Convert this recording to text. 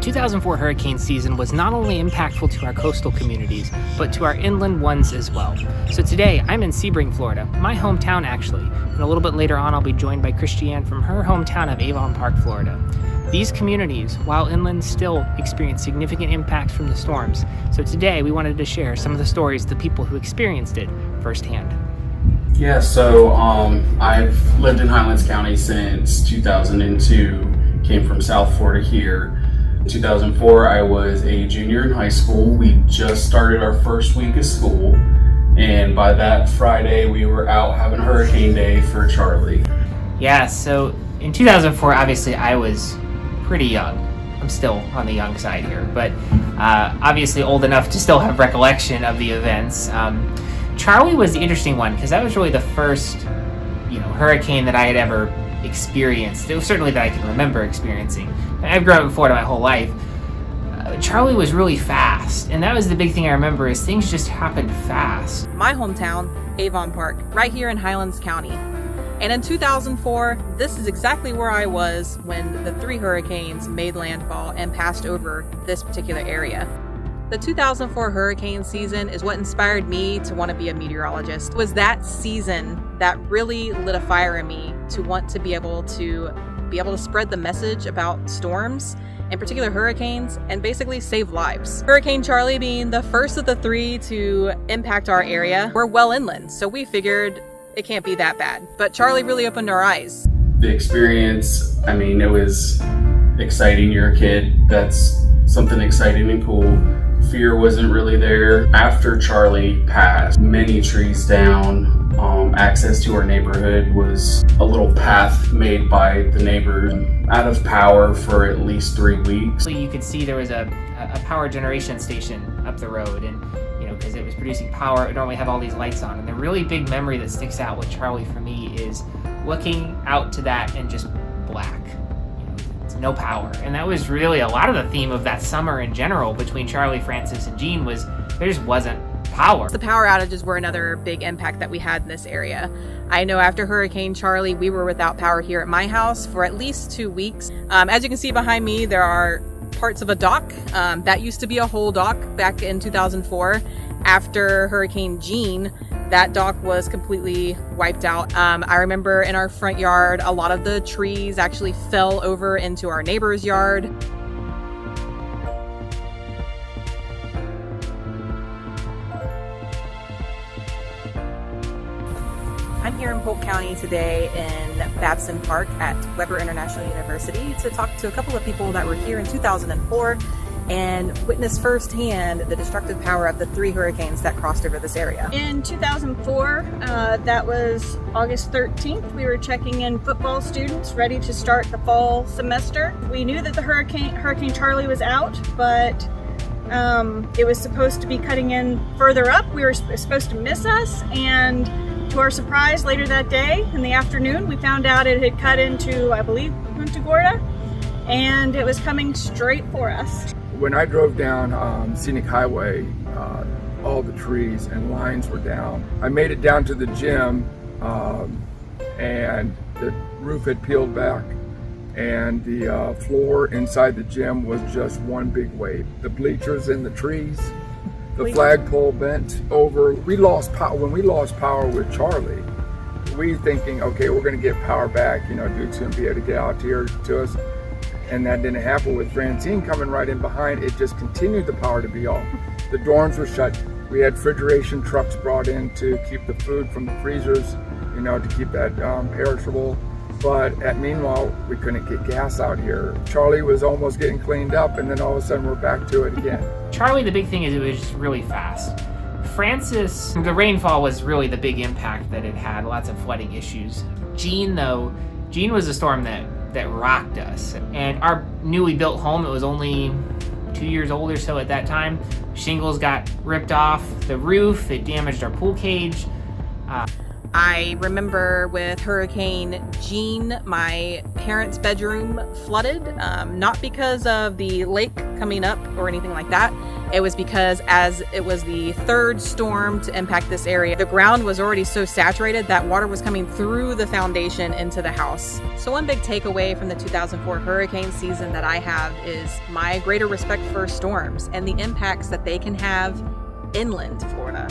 2004 hurricane season was not only impactful to our coastal communities, but to our inland ones as well. So today, I'm in Sebring, Florida, my hometown actually, and a little bit later on I'll be joined by Jeanne from her hometown of Avon Park, Florida. These communities, while inland, still experience significant impact from the storms, so today we wanted to share some of the stories of the people who experienced it firsthand. Yeah, so I've lived in Highlands County since 2002, came from South Florida here. In 2004, I was a junior in high school. We just started our first week of school, and by that Friday, we were out having hurricane day for Charley. Yeah, so in 2004, obviously I was pretty young. I'm still on the young side here, but obviously old enough to still have recollection of the events. Charley was the interesting one because that was really the first, hurricane that I had ever experienced. It was certainly that I can remember experiencing. I've grown up in Florida my whole life. Charley was really fast, and that was the big thing I remember is things just happened fast. My hometown, Avon Park, right here in Highlands County. And in 2004, this is exactly where I was when the 3 hurricanes made landfall and passed over this particular area. The 2004 hurricane season is what inspired me to want to be a meteorologist. It was that season that really lit a fire in me to want to be able to spread the message about storms, in particular hurricanes, and basically save lives. Hurricane Charley being the first of the 3 to impact our area. We're well inland, so we figured it can't be that bad. But Charley really opened our eyes. The experience, it was exciting. You're a kid. That's something exciting and cool. Fear wasn't really there. After Charley passed, many trees down. Access to our neighborhood was a little path made by the neighbors. Out of power for at least 3 weeks. You could see there was a power generation station up the road, and because it was producing power, it normally have all these lights on. And the really big memory that sticks out with Charley for me is looking out to that and just black. It's no power. And that was really a lot of the theme of that summer in general between Charley, Francis, and Jeanne was there just wasn't power. The power outages were another big impact that we had in this area. I know after Hurricane Charley, we were without power here at my house for at least 2 weeks. As you can see behind me, there are parts of a dock. That used to be a whole dock back in 2004. After Hurricane Jeanne, that dock was completely wiped out. I remember in our front yard, a lot of the trees actually fell over into our neighbor's yard. I'm here in Polk County today in Babson Park at Weber International University to talk to a couple of people that were here in 2004 and witnessed firsthand the destructive power of the 3 hurricanes that crossed over this area. In 2004, that was August 13th, we were checking in football students ready to start the fall semester. We knew that the Hurricane Charley was out, but it was supposed to be cutting in further up. We were supposed to miss us, and to our surprise, later that day in the afternoon, we found out it had cut into, I believe, Punta Gorda, and it was coming straight for us. When I drove down Scenic Highway, all the trees and lines were down. I made it down to the gym, and the roof had peeled back, and the floor inside the gym was just one big wave. The bleachers and the trees, the flagpole bent over. We lost power. When we lost power with Charley, we thinking, okay, we're going to get power back. Duke's going to be able to get out here to us. And that didn't happen with Francine coming right in behind. It just continued the power to be off. The dorms were shut. We had refrigeration trucks brought in to keep the food from the freezers, to keep that perishable. But meanwhile, we couldn't get gas out here. Charley was almost getting cleaned up, and then all of a sudden we're back to it again. Charley, the big thing is it was just really fast. Francis, the rainfall was really the big impact that it had, lots of flooding issues. Jeanne was a storm that rocked us. And our newly built home, it was only 2 years old or so at that time. Shingles got ripped off the roof, it damaged our pool cage. I remember with Hurricane Jeanne, my parents' bedroom flooded, not because of the lake coming up or anything like that. It was because as it was the third storm to impact this area, the ground was already so saturated that water was coming through the foundation into the house. So one big takeaway from the 2004 hurricane season that I have is my greater respect for storms and the impacts that they can have inland Florida.